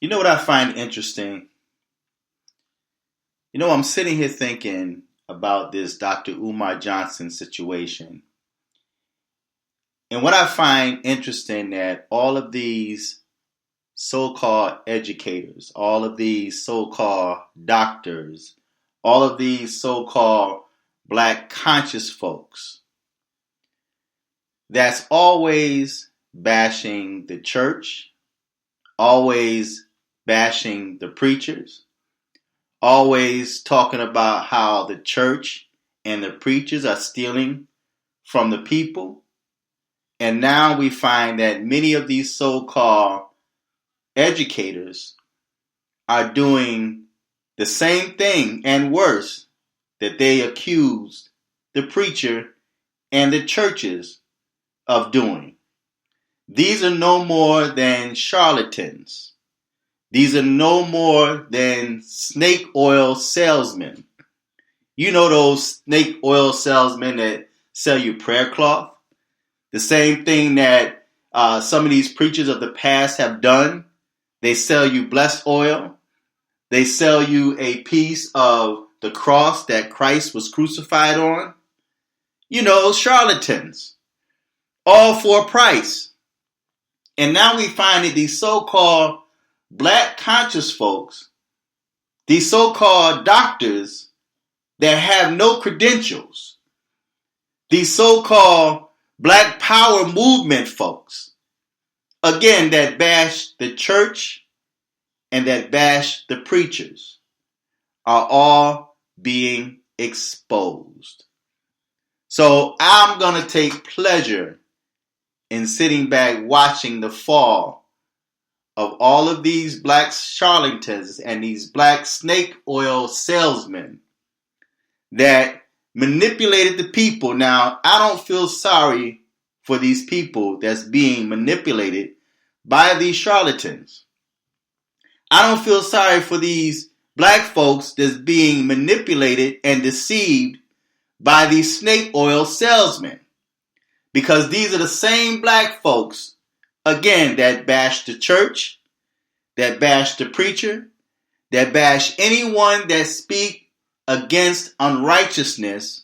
You know what I find interesting? I'm sitting here thinking about this dr-umar-johnson situation. And what I find interesting that all of these so-called educators, all of these so-called doctors, all of these so-called black conscious folks that's always bashing the church, always bashing the preachers, always talking about how the church and the preachers are stealing from the people. And now we find that many of these so-called educators are doing the same thing and worse that they accused the preacher and the churches of doing. These are no more than charlatans. These are no more than snake oil salesmen. You know those snake oil salesmen that sell you prayer cloth? The same thing that some of these preachers of the past have done. They sell you blessed oil. They sell you a piece of the cross that Christ was crucified on. Charlatans. All for a price. And now we find that these so-called black conscious folks, these so-called doctors that have no credentials, these so-called black power movement folks, again, that bash the church and that bash the preachers, are all being exposed. So I'm going to take pleasure in sitting back watching the fall of all of these black charlatans and these black snake oil salesmen that manipulated the people. Now, I don't feel sorry for these people that's being manipulated by these charlatans. I don't feel sorry for these black folks that's being manipulated and deceived by these snake oil salesmen. Because these are the same black folks, again, that bash the church, that bash the preacher, that bash anyone that speak against unrighteousness,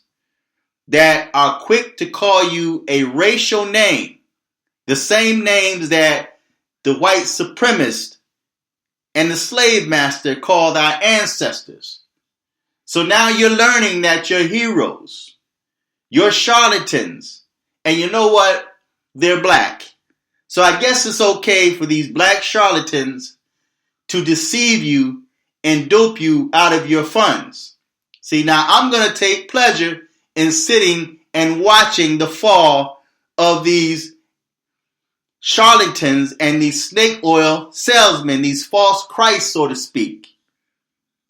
that are quick to call you a racial name, the same names that the white supremacist and the slave master called our ancestors. So now you're learning that you're heroes, you're charlatans, and you know what? They're black. So I guess it's okay for these black charlatans to deceive you and dope you out of your funds. See, now I'm going to take pleasure in sitting and watching the fall of these charlatans and these snake oil salesmen, these false Christs, so to speak.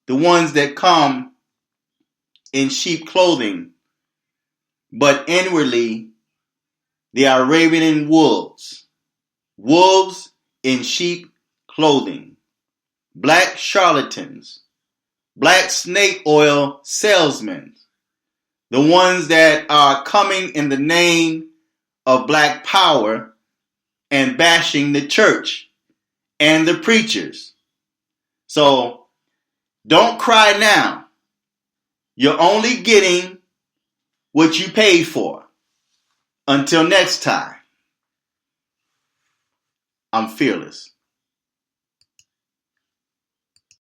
The ones that come in sheep clothing, but inwardly they are ravening wolves. Wolves in sheep clothing. Black charlatans. Black snake oil salesmen. The ones that are coming in the name of black power and bashing the church and the preachers. So don't cry now. You're only getting what you paid for. Until next time, I'm fearless.